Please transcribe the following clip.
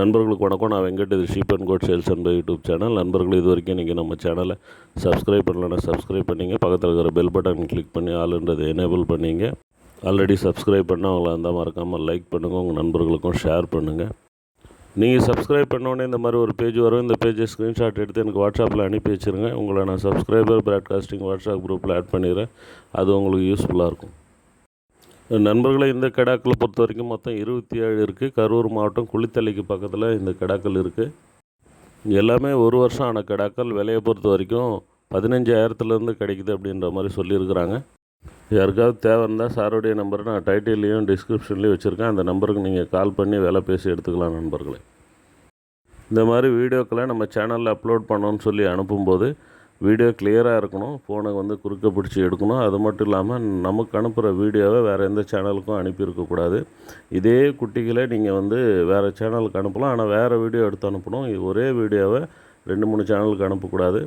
நண்பர்களுக்கு வணக்கம். நான் வெங்கட். இது sheep and code sales and YouTube channel. நண்பர்கள் இது வரைக்கும் நீங்கள் நம்ம சேனலை சப்ஸ்கிரைப் பண்ணலன்னா சப்ஸ்கிரைப் பண்ணிங்க. பக்கத்தில் இருக்கிற பெல் பட்டன் கிளிக் பண்ணி ஆளுன்றதை எனேபிள் பண்ணிங்க. ஆல்ரெடி சப்ஸ்கிரைப் பண்ணால் அவங்கள இருந்தால் மறக்காமல் லைக் பண்ணுங்கள், உங்கள் நண்பர்களுக்கும் ஷேர் பண்ணுங்கள். நீங்கள் சப்ஸ்கிரைப் பண்ணோடனே இந்த மாதிரி ஒரு பேஜ் வரும். இந்த பேஜை ஸ்க்ரீன்ஷாட் எடுத்து எனக்கு வாட்ஸ்அப்பில் அனுப்பி வச்சுருங்க. உங்களை நான் சப்ஸ்கிரைபர் ப்ராட்காஸ்டிங் வாட்ஸ்அப் குரூப்பில் ஆட் பண்ணிடுறேன். அது உங்களுக்கு யூஸ்ஃபுல்லாக இருக்கும். நண்பர்களை இந்த கிடாக்களை பொறுத்த வரைக்கும் மொத்தம் 27 இருக்குது. கரூர் மாவட்டம் குளித்தலைக்கு பக்கத்தில் இந்த கிடாக்கள் இருக்குது. எல்லாமே ஒரு வருஷம் ஆன கிடாக்கள். விலையை பொறுத்த வரைக்கும் 15,000 கிடைக்குது அப்படின்ற மாதிரி சொல்லியிருக்கிறாங்க. யாருக்காவது தேவை இருந்தால் சாருடைய நம்பரை நான் டைட்டில்லையும் டிஸ்கிரிப்ஷன்லேயும் வச்சுருக்கேன். அந்த நம்பருக்கு நீங்கள் கால் பண்ணி விலை பேசி எடுத்துக்கலாம். நண்பர்களே, இந்த மாதிரி வீடியோக்களை நம்ம சேனலில் அப்லோட் பண்ணோன்னு சொல்லி அனுப்பும்போது வீடியோ கிளியராக இருக்கணும். ஃபோனை குறுக்க பிடிச்சி எடுக்கணும். அது மட்டும் இல்லாமல் நமக்கு அனுப்புகிற வீடியோவை வேறு எந்த சேனலுக்கும் அனுப்பியிருக்கக்கூடாது. இதே குட்டிகளை நீங்கள் வேறு சேனலுக்கு அனுப்பலாம். ஆனால் வேறு வீடியோ எடுத்து அனுப்பணும். ஒரே வீடியோவை 2-3 சேனலுக்கு அனுப்பக்கூடாது.